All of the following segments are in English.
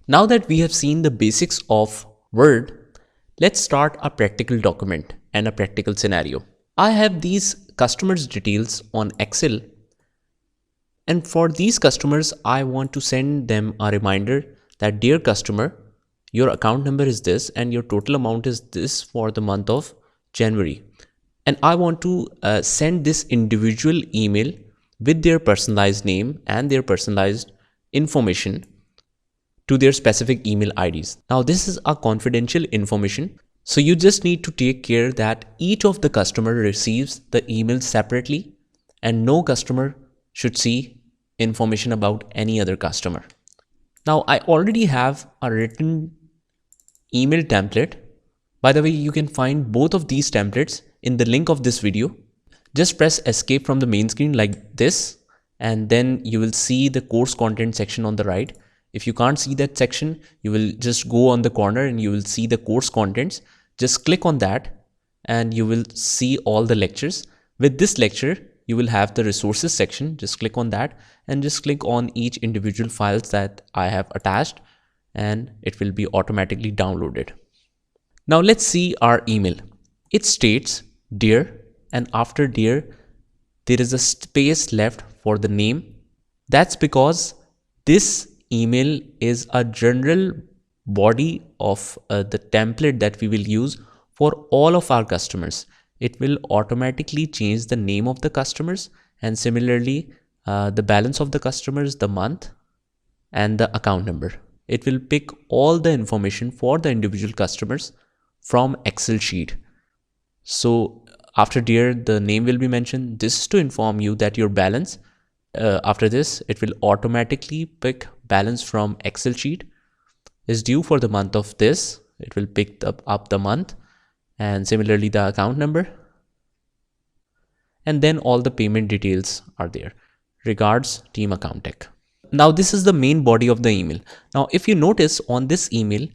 Now that we have seen the basics of Word, let's start a practical document and a practical scenario. I have these customers' details on Excel, and for these customers, I want to send them a reminder that, dear customer, your account number is this and your total amount is this for the month of January. And I want to send this individual email with their personalized name and their personalized information to their specific email IDs. Now this is a confidential information, so you just need to take care that each of the customer receives the email separately and no customer should see information about any other customer. Now I already have a written email template. By the way, you can find both of these templates in the link of this video. Just press escape from the main screen like this, and then you will see the course content section on the right. If you can't see that section, you will just go on the corner and you will see the course contents. Just click on that and you will see all the lectures. With this lecture, you will have the resources section. Just click on that and just click on each individual files that I have attached, and it will be automatically downloaded. Now let's see our email. It states dear, and after dear, there is a space left for the name. That's because this email is a general body of the template that we will use for all of our customers. It will automatically change the name of the customers, and similarly the balance of the customers, the month, and the account number. It will pick all the information for the individual customers from Excel sheet. So after dear, the name will be mentioned. This is to inform you that your balance, after this, it will automatically pick balance from Excel sheet is due for the month of this. It will pick up the month, and similarly the account number, and then all the payment details are there. Regards, Team Account Tech. Now this is the main body of the email. Now if you notice on this email,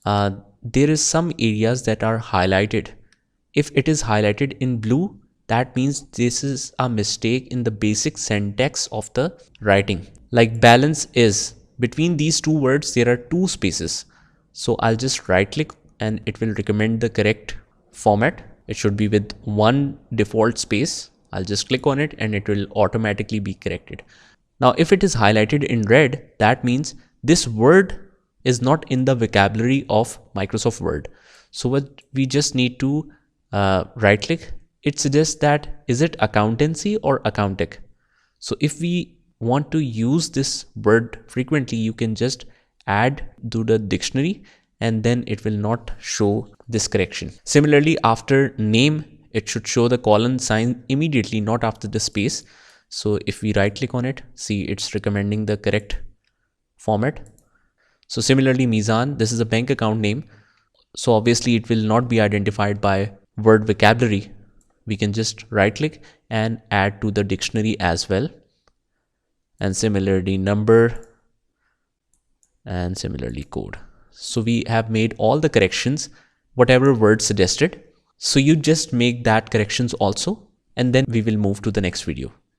there is some areas that are highlighted. If it is highlighted in blue, that means this is a mistake in the basic syntax of the writing. Like balance is, between these two words there are two spaces. So I'll just right click and it will recommend the correct format. It should be with one default space. I'll just click on it and it will automatically be corrected. Now if it is highlighted in red, that means this word is not in the vocabulary of Microsoft Word. So what we just need to right click. It suggests that is it accountancy or accountic. So if we want to use this word frequently, you can just add to the dictionary and then it will not show this correction. Similarly, after name, it should show the colon sign immediately, not after the space. So if we right click on it, see it's recommending the correct format. So similarly, Mizan, this is a bank account name. So obviously it will not be identified by word vocabulary. We can just right click and add to the dictionary as well. And similarly number, and similarly code. So we have made all the corrections, whatever word suggested. So you just make that corrections also, and then we will move to the next video.